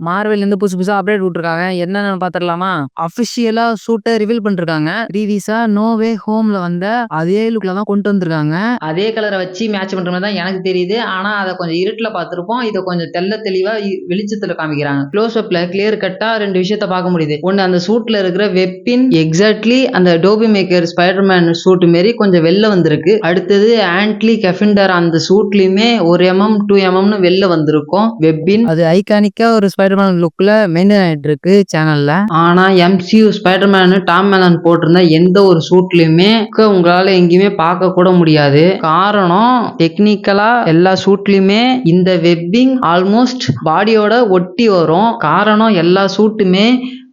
மார்வெல்லேருந்து புதுசா அப்டேட் விட்டுருக்காங்க. என்னன்னு பார்த்துடலாமா? அஃபிஷியலா சூட்ட ரிவீல் பண்ணிருக்காங்க. ப்ரீவியஸா நோ வே ஹோம்ல வந்த அதே லுக்ல தான் கொண்டு வந்திருக்காங்க. அதே கலரை வச்சு மேட்ச் பண்ற மாதிரி தான் எனக்கு தெரியுது. ஆனா அதை கொஞ்சம் இருட்டுல பார்த்திருப்போம். இதை கொஞ்சம் தெளிவா வெளிச்சத்துல காமிக்கிறாங்க. க்ளோஸ் அப்ல கிளியர் கட்டா 2 விஷயத்த பார்க்க முடியுது. ஒன்னு, அந்த சூட்ல இருக்கிற வெப்பின் எக்ஸாக்ட்லி அந்த டோபி மேக்கர் ஸ்பைடர்மேன் சூட் மாரி கொஞ்சம் வெளில வந்திருக்கு. அடுத்தது ஆன்ட்லி கெஃபிண்டர் அந்த சூட்லயுமே 1 mm 2 mmன்னு வெளில வந்திருக்கும் வெப்பின். அது ஐகானிக்கா ஒரு ஸ்பைடர்மேன் லுக்ல மெயின்டைன் ஆயிட்டு இருக்கு சேனல்ல. ஆனா MCU ஸ்பைடர்மேன் டாம் மேலன் போட்டிருந்த எந்த ஒரு சூட்லயுமே உங்களால எங்கேயுமே பார்க்க கூட முடியாது. காரணம், டெக்னிக்கலா எல்லா சூட்லயுமே இந்த வெப்பிங் ஆல்மோஸ்ட் பாடியோட ஒட்டி வரும். காரணம், எல்லா சூட்டுமே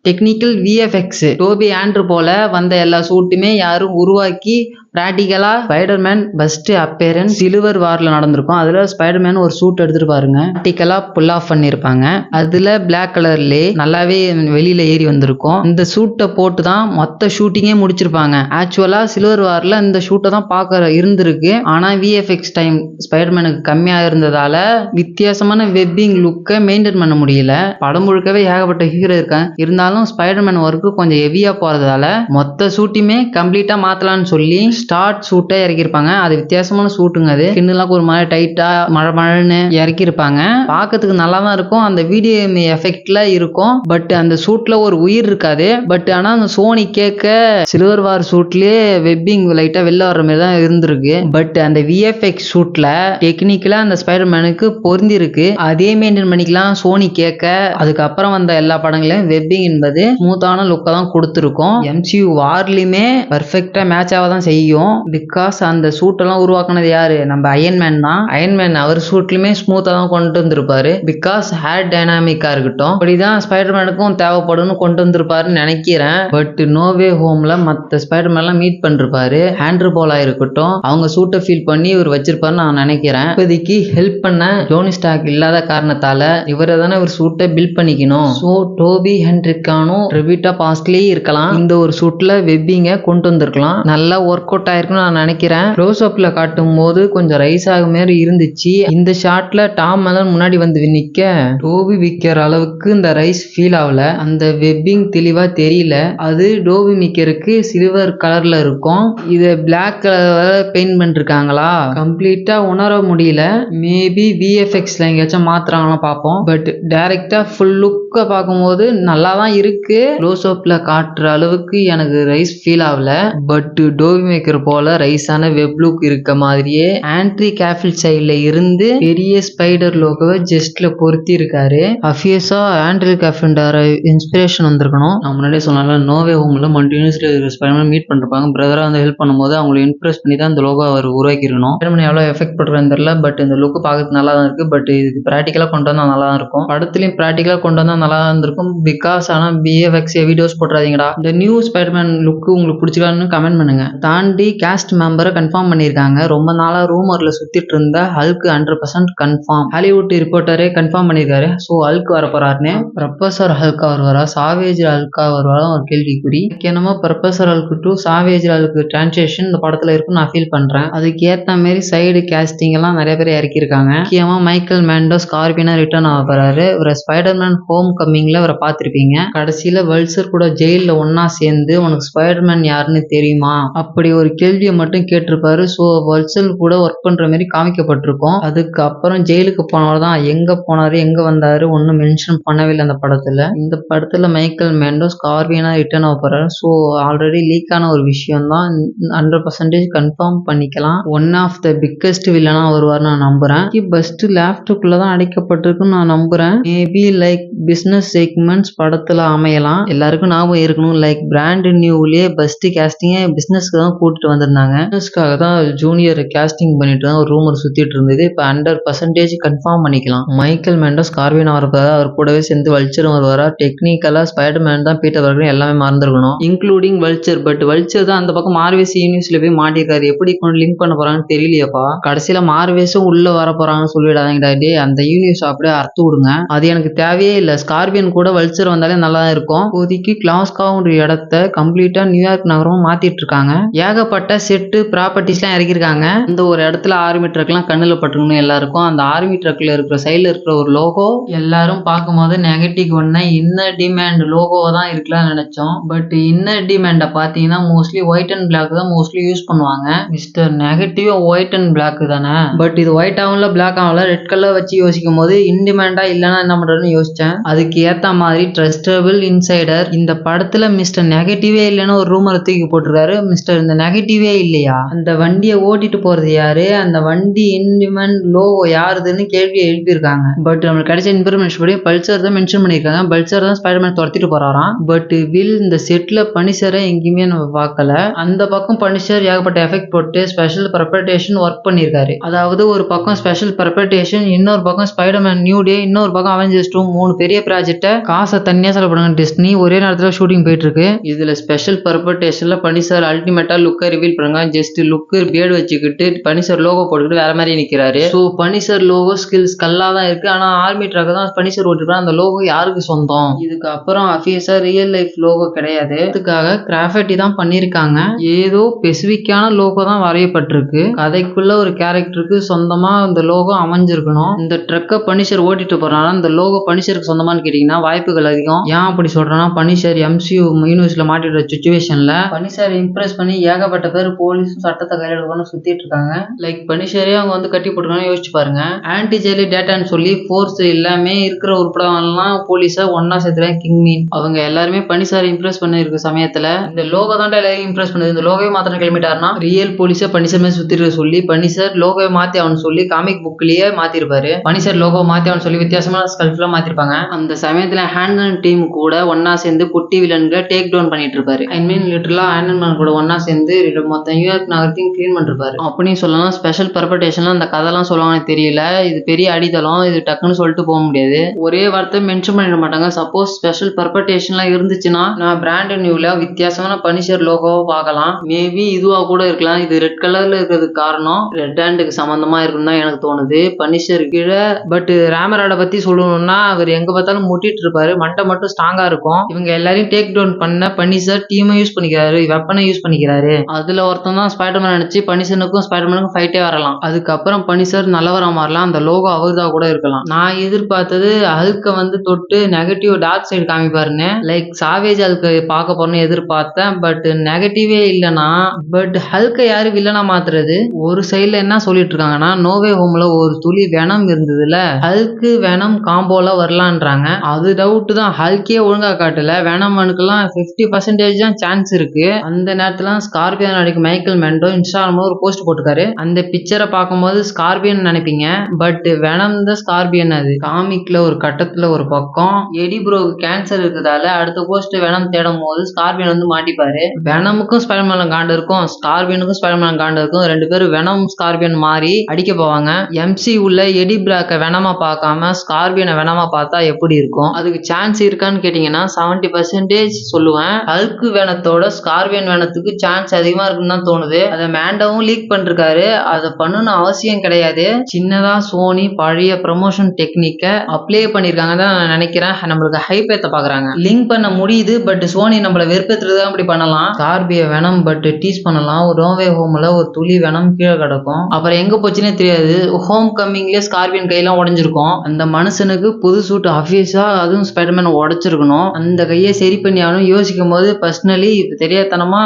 டெக்னிக்கல் விஎஃப்எக்ஸ். டோபி ஆண்ட்ரூ போல வந்த எல்லா சூட்டுமே யாரும் உருவாக்கி பிராக்டிக்கலா ஸ்பைடர்மேன் ஃபர்ஸ்ட் அப்பேரன்ஸ் சில்வர் வார்ல நடந்திருக்கும். அதுல ஸ்பைடர்மேன் ஒரு சூட் எடுத்துட்டு பாருங்க, பிராக்டிக்கலா புல் ஆஃப் பண்ணிருப்பாங்க. அதுல பிளாக் கலர்லயே நல்லாவே வெளியில ஏறி வந்திருக்கும். இந்த சூட்டை போட்டு தான் மொத்த ஷூட்டிங்கே முடிச்சிருப்பாங்க. ஆக்சுவலா சில்வர் வார்ல இந்த ஷூட்டை தான் பார்க்க இருந்திருக்கு. ஆனா விஎஃப்எக்ஸ் டைம் ஸ்பைடர்மேனுக்கு கம்மியா இருந்ததால வித்தியாசமான வெப்பிங் லுக்கை மெயின்டைன் பண்ண முடியல. படம் முழுக்கவே ஏகப்பட்ட ஹீரோ இருக்காங்க. இருந்தாலும் ஸ்பைடர்மேன் ஒர்க்கு கொஞ்சம் ஹெவியா போறதால மொத்த சூட்டியுமே கம்ப்ளீட்டா மாத்தலாம்னு சொல்லி ஸ்டார்ட் சூட்டை இறக்கிருப்பாங்க. அது வித்தியாசமான சூட்டுங்க. அது கிண்ணுலாம் ஒரு மாதிரி டைட்டா மழன்னு இறக்கிருப்பாங்க. பார்க்கறதுக்கு நல்லா தான் இருக்கும். அந்த வீடியோ எஃபெக்ட்ல இருக்கும். பட் அந்த சூட்ல ஒரு உயிர் இருக்காது. பட் ஆனா அந்த சோனி கேட்க சில்வர் வார் சூட்லயே வெப்பிங் லைட்டா வெளில வர்ற மாதிரி தான் இருந்திருக்கு. பட் அந்த விஎஃப்எக்ஸ் சூட்ல டெக்னிக்கலா அந்த ஸ்பைடர்மேனுக்கு பொருந்தி இருக்கு. அதே மெயின்டைன் பண்ணிக்கலாம் சோனி கேட்க. அதுக்கப்புறம் வந்த எல்லா படங்களையும் வெப்பிங் என்பது ஸ்மூத்தான லுக்கை தான் கொடுத்துருக்கும். MCU வார்லயுமே பர்ஃபெக்டா மேட்ச் ஆக தான் செய்யும். பிகாஸ் அந்த சூட் எல்லாம் உருவாக்குனது யாரு? நம்ம அயன்மேன் தான். அயன்மேன் அவர் சூட்லயுமே ஸ்மூத்தா தான் கொண்டு வந்திருப்பாரு. பிகாஸ் ஹேர் டைனாமிக்கா இருக்கட்டும், அப்படிதான் ஸ்பைடர்மேனுக்கும் தேவைப்படும்னு கொண்டு வந்திருப்பாருன்னு நினைக்கிறேன். பட் நோவே ஹோம்ல மத்த ஸ்பைடர்மேன் எல்லாம் மீட் பண்ணிருப்பாரு. ஆண்ட்ரூ போலா இருக்கட்டும், அவங்க சூட்டை ஃபீல் பண்ணி இவர் வச்சிருப்பாருன்னு நான் நினைக்கிறேன். இப்போதைக்கு ஹெல்ப் பண்ண டோனி ஸ்டார்க் இல்லாத காரணத்தால இவரை தானே ஒரு சூட்டை பில்ட் பண்ணிக்கணும். ஸோ டோபி ஹென்ட்ரிக்கானும் ரெபிட்டா பாஸ்ட்லயே இருக்கலாம். இந்த ஒரு சூட்ல வெப்பிங்க கொண்டு வந்திருக்கலாம். நல்லா ஒர்க் அவுட் ஆயிருக்குன்னு நான் நினைக்கிறேன். க்ளோஸ் அப்ல காட்டும் போது கொஞ்சம் ரைஸ் ஆக மாதிரி இருந்துச்சு. இந்த ஷாட்ல டாம் மேலன் முன்னாடி வந்து நிக்க டோபி விக்கிற அளவுக்கு இந்த ரைஸ் ஃபீல் ஆகல. அந்த வெப்பிங் தெளிவா தெரியல. அது டோபி மிக்கருக்கு சில்வர் கலர்ல இருக்கும். இத பிளாக் கலர் பெயிண்ட் பண்ணிருக்காங்களா கம்ப்ளீட்டா உணர முடியல. மேபி விஎஃப்எக்ஸ்ல எங்கேயாச்சும் மாத்துறாங்களா பார்ப்போம். பட் டைரக்டா ஃபுல் லுக்க பார்க்கும்போது நல்லா தான் இருக்கு. க்ளோஸ் அப்ல காட்டுற அளவுக்கு எனக்கு ரைஸ் ஃபீல் ஆகல. பட் டோபி மேக்கர் போல ரைஸான வெப் லுக் இருக்க மாதிரியே ஆண்ட்ரி கேஃபில் சைட்ல இருந்து பெரிய ஸ்பைடர் லோகோவை ஜஸ்ட்ல பொருத்தி இருக்காரு. அஃபியஸா ஆண்ட்ரி கேஃபிண்டர் இன்ஸ்பிரேஷன் வந்திருக்கணும். நான் முன்னாடியே சொன்னால நோவே ஹோம்ல மல்டியூனிவர்ஸ்ல ஸ்பைடர்மேன் மீட் பண்ணிருப்பாங்க. பிரதரா வந்து ஹெல்ப் பண்ணும்போது அவங்களை இம்ப்ரெஸ் பண்ணி தான் இந்த லோகோ அவர் உருவாக்கி இருக்கணும். ஸ்பைடர்மேன் எவ்வளவு எஃபெக்ட் பண்றதுன்னு தெரியல. பட் இந்த லுக் பார்க்கறதுக்கு நல்லா தான் இருக்கு. பட் இதுக்கு பிராக்டிக்கலா கொண்டு வந்தா நல்லா தான் இருக்கும். படத்துலயும் பிராக்டிக்கலா கொண்டு வந்தா நல்லா தான் இருந்திருக்கும். பிகாஸ் ஆனா விஎஃப்எக்ஸ் வீடியோஸ் போட்டுறாதீங்கடா. இந்த நியூ ஸ்பைடர்மேன் லுக் உங்களுக்கு பிடிச்சிக்கலாம்னு கமெண்ட் பண்ணுங்க. தாண்டி கேஸ்ட் மெம்பரை கன்ஃபார்ம் பண்ணிருக்காங்க. ரொம்ப நாளா ரூமர்ல சுத்திட்டு இருந்த ஹல்க் 100% கன்ஃபார்ம். ஹாலிவுட் ரிப்போர்ட்டரே கன்ஃபார்ம் பண்ணிருக்காரு. சோ ஹல்க் வர போறாருன்னு. ப்ரொஃபசர் ஹல்கா வருவாரா, சாவேஜ் ஹல்கா வருவாரா ஒரு கேள்விக்குறி. என்னமோ professor Hulk to savage Hulk translation இந்த படத்துல இருக்குன்னு நான் ஃபீல் பண்றேன். அதுக்கு ஏத்த மாதிரி சைடு கேஸ்டிங் எல்லாம் நிறைய பேர் இறக்கிருக்காங்க. முக்கியமா மைக்கேல் மேண்டோ ஸ்கார்பியனா ரிட்டர்ன் ஆக போறாரு. ஒரு ஸ்பைடர்மேன் ஹோம் கம்மிங்ல அவரை பார்த்திருப்பீங்க. கடைசியில வல்சர் கூட ஜெயில ஒன்னா சேர்ந்து உனக்கு ஸ்பைடர்மேன் யாருன்னு தெரியுமா அப்படி ஒரு கேள்வியை மட்டும் கேட்டிருப்பாரு. ஸோ வல்சல் கூட ஒர்க் பண்ற மாதிரி காமிக்கப்பட்டிருக்கும். அதுக்கப்புறம் ஜெயிலுக்கு போனவர் தான் எங்க போனாரு எங்க வந்தாரு ஒன்னும் மென்ஷன் பண்ணவே இல்லை அந்த படத்துல. இந்த படத்துல மைக்கேல் மேண்டோ ஸ்கார்பியனா ரிட்டர்ன் ஆக போறாரு. ஸோ ஆல்ரெடி லீக் ஆன ஒரு விஷயம் தான். 100% கன்ஃபார்ம் பண்ணிக்கலாம். ஒன் ஆஃப் த பிக்கஸ்ட் வில்லனா வருவார் நான் நம்புறேன். பஸ்ட் லேப்டாப்குள்ளதான் அடைக்கப்பட்டிருக்குன்னு நான் நம்புறேன். மேபி லைக் பிசினஸ் செக்மெண்ட்ஸ் படத்துல அமையலாம். எல்லாருக்கும் ஞாபகம் இருக்கணும். லைக் பிராண்ட் நியூலயே பெஸ்ட் கேஸ்டிங்க பிசினஸ்க்கு தான் கூட்டிட்டு வந்திருந்தாங்க. பிசினஸ்க்காக தான் ஜூனியர் கேஸ்டிங் பண்ணிட்டு தான் ஒரு ரூமர் சுத்திட்டு இருந்தது. இப்போ 100% கன்ஃபார்ம் பண்ணிக்கலாம். மைக்கேல் மேண்டோஸ் கார்வின் வரப்போதா, அவர் கூடவே சேர்ந்து வல்ச்சரும் வருவாரா. டெக்னிக்கலா ஸ்பைடர்மேன் தான் பீட்டர் பார்க்கர் எல்லாமே மறந்துருக்கணும், இன்க்ளூடிங் வல்ச்சர். பட் வல்ச்சர் தான் அந்த பக்கம் மார்வேஸ் யூனிவர்ஸ்ல போய் மாட்டிருக்காரு. எப்படி லிங்க் பண்ண போறாங்கன்னு தெரியலையப்பா. கடைசியில மார்வேஸும் உள்ள வர போறாங்கன்னு சொல்லிடாதீங்கடா. டே அந்த யூனிவர்ஸ் அப்படியே அறுத்து விடுங்க. அது எனக்கு தேவையே இல்லை. ஸ்கார்பியன் கூட வல்ச்சர் வந்தாலே நல்லா இருக்கும். இப்போதைக்கு கிளாஸ்காவும் இடத்த கம்ப்ளீட்டா நியூயார்க் நகரம் மாத்திட்டு இருக்காங்க. ஏகப்பட்ட செட்டு ப்ராப்பர்ட்டிஸ்லாம் இறக்கிருக்காங்க. இந்த ஒரு இடத்துல ஆர்மி ட்ரக்லாம் கண்ணுல பட்டுருக்கணும் எல்லாருக்கும். அந்த ஆர்மி ட்ரக்ல இருக்கிற சைடுல இருக்கிற ஒரு லோகோ எல்லாரும் பார்க்கும்போது நெகட்டிவ் ஒன்னு இன்னர் டிமாண்ட் லோகோவா தான் இருக்கலாம்னு நினைச்சோம். பட் இன்னர் டிமாண்ட பாத்தீங்கன்னா மோஸ்ட்லி ஒயிட் அண்ட் பிளாக் தான் மோஸ்ட்லி யூஸ் பண்ணுவாங்க. Mister negative white and black தானே, பட் இது ஒயிட் ஆகல பிளாக் ஆகல ரெட் கலர் வச்சு யோசிக்கும் போது இன்டிமேண்டா இல்லைன்னா என்ன பண்றதுன்னு யோசிச்சேன். அதுக்கு ஏத்த மாதிரி ட்ரஸ்டபிள் இன்சைடர் இந்த படத்துல மிஸ்டர் நெகட்டிவே இல்லைன்னு ஒரு ரூமரை தூக்கி போட்டிருக்காரு. மிஸ்டர் இந்த நெகட்டிவே இல்லையா, அந்த வண்டியை ஓட்டிட்டு போறது யாரு, அந்த வண்டி இன்டிமெண்ட் லோகோ யாருதுன்னு கேள்வி எழுப்பியிருக்காங்க. பட் நம்மளுக்கு கிடைச்ச இன்ஃபர்மேஷன் படி பல்சர் தான் மென்ஷன் பண்ணியிருக்காங்க. பல்சர் தான் ஸ்பைடர்மேன் துரத்திட்டு போறாராம். பட் வில் இந்த செட்ல பனிஷரை எங்கேயுமே நம்ம பார்க்கல. அந்த பக்கம் பனிஷர் ஏகப்பட்ட எஃபெக்ட் போட்டு ஸ்பெஷல் ப்ரெப்பரேஷன் ஒர்க் பண்ணியிருக்காரு. அதாவது ஒரு பக்கம் ஸ்பெஷல் ப்ரெப்பரேஷன், இன்னொரு பக்கம் ஸ்பைடர்மேன் நியூ டே, இன்னொரு பக்கம் அவெஞ்சர்ஸ் 2 3 பெரிய ப்ராஜெக்ட்டை காசை தனியா செலவு பண்ணுங்க டிஸ்னி. ஒரே நேரத்தில் ஷூட்டிங் போயிட்டு இருக்கு. இதுல ஸ்பெஷல் ப்ரெப்பரேஷன்ல பனிஷர் அல்டிமேட்டா லுக்கை ரிவீல் பண்ணுங்க. ஜஸ்ட் லுக்கு பியர்டு வச்சுக்கிட்டு பனிஷர் லோகோ போட்டுக்கிட்டு வேற மாதிரி நிக்கிறாரு. ஸோ பனிஷர் லோகோ ஸ்கில்ஸ் கல்லா தான் இருக்கு. ஆனா ஆர்மி ட்ரக் தான் பனிஷர் ஓட்டிருக்காங்க. அந்த லோகோ யாருக்கு சொந்தம்? இதுக்கு அப்புறம் அஃபீஸா ரியல் லைஃப் லோகோ கிடையாது. இதுக்காக கிராஃபிட்டி தான் பண்ணிருக்காங்க. ஏதோ ஸ்பெசிபிக்கான லோகோ தான் வரையப்பட்டிருக்கு. கதைக்குள்ள ஒரு கேரக்டருக்கு சொந்தமா இந்த லோகோ அமைஞ்சிருக்கணும். இந்த ட்ரக்கை பனிஷர் ஓட்டிட்டு போறாங்க. இந்த லோகோ பனிஷருக்கு சொந்தமானு கேட்டீங்கன்னா வாய்ப்புகள் அதிகம். ஏன் அப்படி சொல்றேன்னா பனிஷர் MCU யூனிவர்ஸ்ல மாட்டிடுற சுச்சுவேஷன்ல பனிஷர் இம்ப்ரெஸ் பண்ணி ஏகப்பட்ட பேர் போலீஸும் சட்டத்தை கையில் எடுக்கணும்னு சுத்திட்டு இருக்காங்க. லைக் பனிஷரே அவங்க வந்து கட்டி போட்டுருக்காங்க. யோசிச்சு பாருங்க. ஆன்டி ஜெலி டேட்டான்னு சொல்லி ஃபோர்ஸ் எல்லாமே இருக்கிற உருப்படலாம் போலீஸை ஒன்னா சேர்த்துறாங்க. கிங் மீன் அவங்க எல்லாருமே பனிஷரை இம்ப்ரெஸ் பண்ணி இருக்க சமயத்துல இந்த லோகோ தான் எல்லாரையும் இம்ப்ரெஸ் பண்ணுது. இந்த லோகோவை மாத்திரம் கிளம்பிட்டாருன்னா ரியல் போலீஸை பனிஷர் மேல சுத்திட்டு சொல்லி பனிஷர் லோகோவை மாத்தி அவன் சொல்லி காமிக் புக்லயே மாத்திருப்பாரு. பனிஷர் லோகோ மாத்தி அவன் சொல்லி வித்தியாசமான ஸ்கல்ப்லாம் மாத்திருப்பாங்க. அந்த சமயத்துல ஹேண்ட்மேன் டீம் கூட ஒன்னா சேர்ந்து குட்டி வில்லன்களை டேக் டவுன் பண்ணிட்டு இருப்பாரு. ஐ மீன் லிட்டரலா ஹேண்ட்மேன் கூட ஒன்னா சேர்ந்து மொத்த நியூயார்க் நகரத்தையும் கிளீன் பண்ணிருப்பாரு அப்படின்னு சொல்லலாம். ஸ்பெஷல் ப்ரெப்பரேஷன்ல அந்த கதைலாம் சொல்லுவாங்கன்னு தெரியல. இது பெரிய அடித்தளம். இது டக்குன்னு சொல்லிட்டு போக முடியாது. ஒரே வார்த்தை மென்ஷன் பண்ணிட மாட்டாங்க. சப்போஸ் ஸ்பெஷல் ப்ரெப்பரேஷன்லாம் இருந்துச்சுன்னா நான் பிராண்ட் நியூல வித்தியாசமான பனிஷர் லோகோவை பார்க்கலாம். மேபி இதுவா கூட இருக்கலாம். இது ரெட் கலர்ல இருக்கிறதுக்கு காரணம் ரெட் ஹேண்டுக்கு சம்பந்தமா இருக்குன்னு தான் எனக்கு தோணுது. பனிஷர் கீழே பட் ரேமராட பத்தி சொல்லணும்னா அவர் எங்க பார்த்தாலும் முட்டிட்டு இருப்பாரு. மண்டை மட்டும் ஸ்ட்ராங்கா இருக்கும். இவங்க எல்லாரையும் டேக் டவுன் பண்ண பனிஷர் டீமை யூஸ் பண்ணிக்கிறாரு, வெப்பனை யூஸ் பண்ணிக்கிறாரு. அதுல ஒருத்தன் தான் ஸ்பைடர்மேன் நினைச்சு பனிஷனுக்கும் ஸ்பைடர்மேனுக்கும் ஃபைட்டே வரலாம். அதுக்கப்புறம் பனிஷர் நல்லவரா மாறலாம். அந்த லோகோ அவர்தா கூட இருக்கலாம். நான் எதிர்பார்த்தது ஹல்க வந்து தொட்டு நெகட்டிவ் டார்க் சைடு காமிப்பாருன்னு, லைக் சாவேஜ் ஹல்க பார்க்க போறேன்னு எதிர்பார்த்தேன். பட் நெகட்டிவே இல்லைன்னா பட் ஹல்க யாரு வில்லனா மாத்துறது? ஒரு சைட்ல என்ன சொல்லிட்டு இருக்காங்கன்னா நோவே ஹோம்ல ஒரு துளி வெனம் இருந்ததுல ஹல்கு வெனம் காம்போல வரலான்றாங்க. அது டவுட் தான். ஹல்கே ஒழுங்கா காட்டல. வெனமனுக்குலாம் 50% தான் சான்ஸ் இருக்கு. அந்த நேரத்துல ஸ்கார்பியன் நடிக்கும் மைக்கேல் மெண்டோ இன்ஸ்டாகிராம்ல ஒரு போஸ்ட் போட்டுக்காரு. அந்த பிக்சரை பார்க்கும்போது ஸ்கார்பியன் நினைப்பீங்க. பட் வெனம் தான் ஸ்கார்பியன். அது காமிக்ல ஒரு கட்டத்துல ஒரு பக்கம் எடி ப்ரோக்கு கேன்சர் இருக்கிறதால அடுத்த போஸ்ட் வெனம் தேடும் போது ஸ்கார்பியன் வந்து மாட்டிப்பாரு. வெனமுக்கும் ஸ்பைடர்மேன் காண்டு இருக்கும், ஸ்கார்பியனுக்கும் ஸ்பைடர்மேன் காண்டு இருக்கும். ரெண்டு பேரும் வெனம் ஸ்கார்பியன் மாறி அடிக்க போவாங்க. MC உள்ள எடி பிராக்க வெனமா பார்க்காம ஸ்கார்பியனை வெனமா பார்த்தா எப்படி இருக்கும்? அதுக்கு சான்ஸ் இருக்கான்னு கேட்டீங்கன்னா 70% சொல்லுவேன். ஹல்க் வேனத்தோட ஸ்கார்பியன் வேனத்துக்கு சான்ஸ் அதிகமா இருக்குன்னு தான் தோணுது. அதை மேண்டோவும் லீக் பண்ணிருக்காரு. அதை பண்ணணும்னு அவசியம் கிடையாது. சின்னதா சோனி பழைய ப்ரமோஷன் டெக்னிக்க அப்ளை பண்ணிருக்காங்க தான் நான் நினைக்கிறேன். நம்மளுக்கு ஹைப் ஏத்த பாக்குறாங்க. லிங்க் பண்ண முடியுது. பட் சோனி நம்மள வெறுப்பேற்றுறதா அப்படி பண்ணலாம். ஸ்கார்பிய வேனம் பட் டீஸ் பண்ணலாம். ஒரு நோவே ஹோம்ல ஒரு துளி வேனம் கீழே கிடக்கும். அப்புறம் எங்க போச்சுன்னே தெரியாது. ஹோம் கம்மிங்லேயே ஸ்கார்பியன் கையெல்லாம் உடஞ்சிருக்கும். அந்த மனுஷனுக்கு புது சூட் அஃபீஸா அதுவும் ஸ்பைடர்மேன் உடைச்சிருக்கணும். அந்த கையை சரி பண்ணி ஆகணும். யோசிக்கும் போது பர்சனலி தெரியாதனமா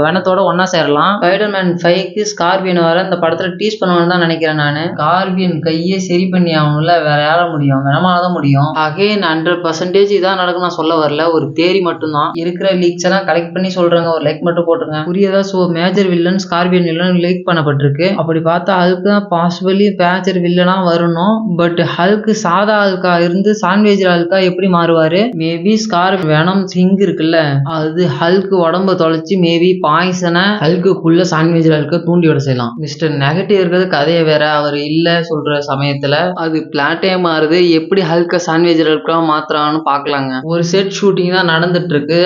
வெனத்தோட ஒன்னா சேரலாம். ஸ்பைடர்மேன் 5க்கு ஸ்கார்பியன் வர இந்த படத்துல டீஸ் பண்ணணும்னு தான் நினைக்கிறேன் நானு. ஸ்கார்பியன் கையை சரி பண்ணி ஆகணும்ல, வேற யார முடியும்? வெனமானதான் முடியும். அகைன் 100% இதான் நடக்கும் நான் சொல்ல வரல. ஒரு தேரி மட்டும்தான். இருக்கிற லீக்ஸ் எல்லாம் கலெக்ட் பண்ணி சொல்றாங்க. ஒரு லைக் மட்டும் போட்டுருங்க. புரியுதா? So major villain scorpion villain leak பண்ணப்பட்டிருக்கு. அப்படி பார்த்தா ஹல்க் தான் பாசிபிளி மேஜர் வில்லனா வரணும். பட் ஹல்க் சாதா ஹல்கா இருந்து சாண்ட்விச் ஹல்கா எப்படி மாறுவாரு? மேபி ஸ்கார் வெனம் சிங் இருக்குல்ல, அது ஹல்க் உடம்ப தொலைச்சு மேபி பாய்சனை ஹல்குள்ள சாண்ட்விச் ஹல்க தூண்டி விட செய்யலாம். மிஸ்டர் நெகட்டிவ் இருக்கிறது கதையை வேற. அவர் இல்ல சொல்ற சமயத்துல அது பிளாட்டே மாறுது. எப்படி ஹல்க சாண்ட்விச் ஹல்கா மாத்திரான்னு பாக்கலாங்க. ஒரு செட் ஷூட்டிங் தான் நடந்துட்டு இருக்கு.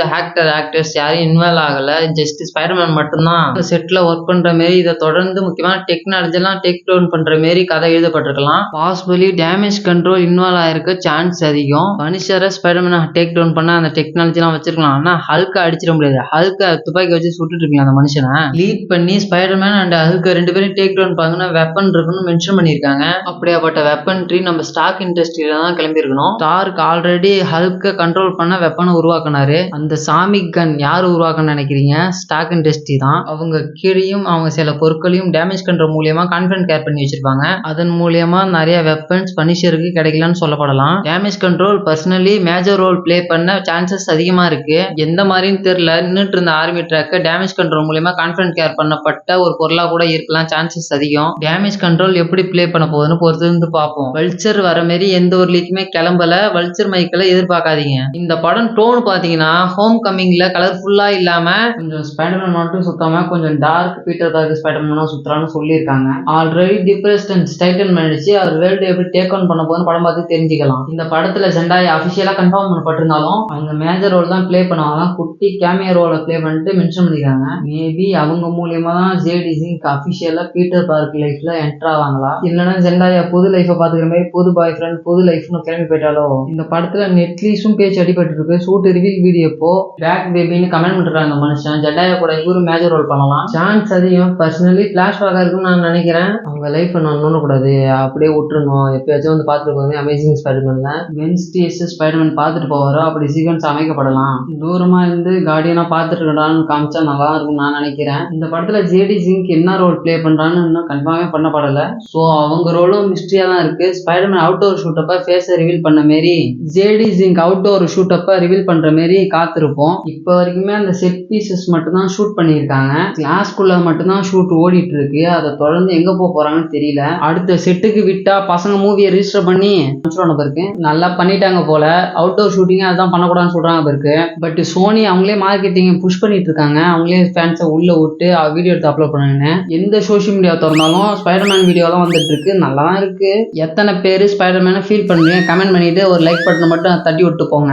ஆக்டர்ஸ் யாரும் இன்வால்வ் ஆகல. ஜஸ்ட் ஸ்பைடர்மேன் மட்டும்தான் செட்ல ஒர்க் பண்ற மாதிரி. இதை தொடர்ந்து முக்கியமான டெக்னாலஜி எல்லாம் டேக் டவுன் பண்ற மாதிரி கதை எழுதப்பட்டிருக்கலாம். பாசிபிளி டேமேஜ் கண்ட்ரோல் இன்வால்வ் ஆயிருக்க சான்ஸ் அதிகம். மனுஷரை ஸ்பைடர்மேன் டேக் டவுன் பண்ண அந்த டெக்னாலஜி எல்லாம் வச்சிருக்கலாம். ஆனா ஹல்க அடிச்சிட முடியாது. ஹல்க துப்பாக்கி வச்சு சுட்டுட்டு இருப்பீங்க அந்த மனுஷனை லீட் பண்ணி ஸ்பைடர்மேன் அண்ட் ஹல்க் 2 பேரும் டேக் டவுன் பாங்கன்னா வெப்பன் இருக்குன்னு மென்ஷன் பண்ணியிருக்காங்க. அப்படியாப்பட்ட வெப்பன்ட்ரி நம்ம ஸ்டார்க் இண்டஸ்ட்ரியில தான் கிளம்பி இருக்கணும். ஸ்டார்க் ஆல்ரெடி ஹல்க கண்ட்ரோல் பண்ண வெப்பனை உருவாக்குனாரு. அந்த சாமிக் கன் யாரு உருவாக்கணும்னு நினைக்கிறீங்க? ஸ்டார்க் இண்டஸ்ட்ரி தான். அவங்க கீழையும் அவங்க சில பொருட்களையும் டேமேஜ் கண்ட்ரோல் மூலியமா கான்ஃபிடன்ட் கேர் பண்ணி வச்சிருப்பாங்க. அதன் மூலியமா நிறைய வெப்பன்ஸ் பனிஷருக்கு கிடைக்கலன்னு சொல்லப்படலாம். Damage control personally major role play பண்ண சான்சஸ் அதிகமா இருக்கு. எந்த மாதிரின்னு தெரியல. நின்றுட்டு இருந்த ஆர்மி ட்ராக் டேமேஜ் கண்ட்ரோல் மூலியமா கான்ஃபிடன்ட் கேர் பண்ணப்பட்ட ஒரு பொருளா கூட இருக்கலாம். சான்சஸ் அதிகம். டேமேஜ் கண்ட்ரோல் எப்படி பிளே பண்ண போகுதுன்னு பொறுத்து இருந்து பார்ப்போம். வல்ச்சர் வர மாதிரி எந்த ஒரு லீக்குமே கிளம்பல. வல்ச்சர் மைக்கில் எதிர்பார்க்காதீங்க. இந்த படம் டோன் பாத்தீங்கன்னா ஹோம் கமிங்ல கலர்ஃபுல்லா இல்லாம கொஞ்சம் ஸ்பைடர்மேன் மட்டும் சுத்தாம கொஞ்சம் டார்க் பீட்டர் பார்க்கர் ஸ்பைடர்மேன் சுத்துறான்னு சொல்லியிருக்காங்க. ஆல்ரெடி டிப்ரெஸ்ட் அண்ட் ஸ்டைட்டன் பண்ணிடுச்சு. அவர் வேர்ல்டு எப்படி டேக் ஆன் பண்ண போதுன்னு படம் பார்த்து தெரிஞ்சுக்கலாம். இந்த படத்துல ஜெண்டாயா அபிஷியலா கன்ஃபார்ம் பண்ணப்பட்டிருந்தாலும் அவங்க மேஜர் ரோல் தான் பிளே பண்ணுவாங்க. குட்டி கேமியோ ரோலை பிளே பண்ணிட்டு மென்ஷன் பண்ணிருக்காங்க. மேபி அவங்க மூலியமா தான் ஜேடி சிங்க் அபிஷியலா பீட்டர் பார்க்கர் லைஃப்ல என்டர் ஆவாங்களா, இல்லைன்னா ஜெண்டாயா புது லைஃபை பாத்துக்கிற மாதிரி புது பாய் ஃப்ரெண்ட் புது லைஃப்னு கிளம்பி போயிட்டாலோ. இந்த படத்துல நெட்லீஸும் பேச்சு அடிபட்டு இருக்கு. சூட் ரிவீல் வீடியோப்போ பேக் பேபின்னு கமெண்ட் பண்றாங்க மனுஷன். ஜெண்டாயா கூட இவரு மேஜர் ரோல் பண்ணலாம். சான்ஸ் அதிகம். பர்சனலி பிளாஷ் பேக்கா இருக்குன்னு நான் நினைக்கிறேன். அவங்க லைஃப் நான் நோண்டக்கூடாது, அப்படியே விட்டுருணும். எப்பயாச்சும் வந்து பார்த்துட்டு போங்க. அமேசிங் ஸ்பைடர்மேன்ல வென்ஸ்டேஸ் ஸ்பைடர்மேன் பார்த்துட்டு போவாரோ அப்படி சீக்வன்ஸ் அமைக்கப்படலாம். தூரமா இருந்து கார்டியனா பார்த்துட்டு இருக்கான்னு காமிச்சா நல்லா இருக்கும்னு நான் நினைக்கிறேன். இந்த படத்துல ஜேடி சிங்க் என்ன ரோல் பிளே பண்றான்னு இன்னும் கன்ஃபார்மே பண்ணப்படல. ஸோ அவங்க ரோலும் மிஸ்ட்ரியா தான் இருக்கு. ஸ்பைடர்மேன் அவுட்டோர் ஷூட்டப்ப ஃபேஸை ரிவீல் பண்ண மாரி ஜேடி சிங்க் அவுட்டோர் ஷூட்டப்ப ரிவீல் பண்ற மாரி காத்திருப்போம். இப்போ வரைக்குமே அந்த செட் பீசஸ் மட்டும் தான் ஷூட் பண்ணியிருக்காங்க. கிளாஸ்குள்ள மட்டும் தான் ஷூட் ஓடிட்டு இருக்கு. அதை தொடர்ந்து எங்க போறாங்கன்னு தெரியல. அடுத்த செட்டுக்கு விட்டா பசங்க மூவியை ரிஜிஸ்டர் பண்ணி பிறகு நல்லா பண்ணிட்டாங்க போல. அவுட்டோர் ஷூட்டிங் அதான் பண்ணக்கூடாதுன்னு சொல்றாங்க பிறகு. பட் சோனி அவங்களே மார்க்கெட்டிங் புஷ் பண்ணிட்டு இருக்காங்க. அவங்களே ஃபேன்ஸை உள்ள விட்டு வீடியோ எடுத்து அப்லோட் பண்ணுங்க. எந்த சோஷியல் மீடியா திறந்தாலும் ஸ்பைடர்மேன் வீடியோ தான் வந்துட்டு இருக்கு. நல்லா தான் இருக்கு. எத்தனை பேர் ஸ்பைடர்மேனை ஃபீல் பண்றீங்க கமெண்ட் பண்ணிட்டு ஒரு லைக் பட்டன் மட்டும் தட்டி விட்டு போங்க.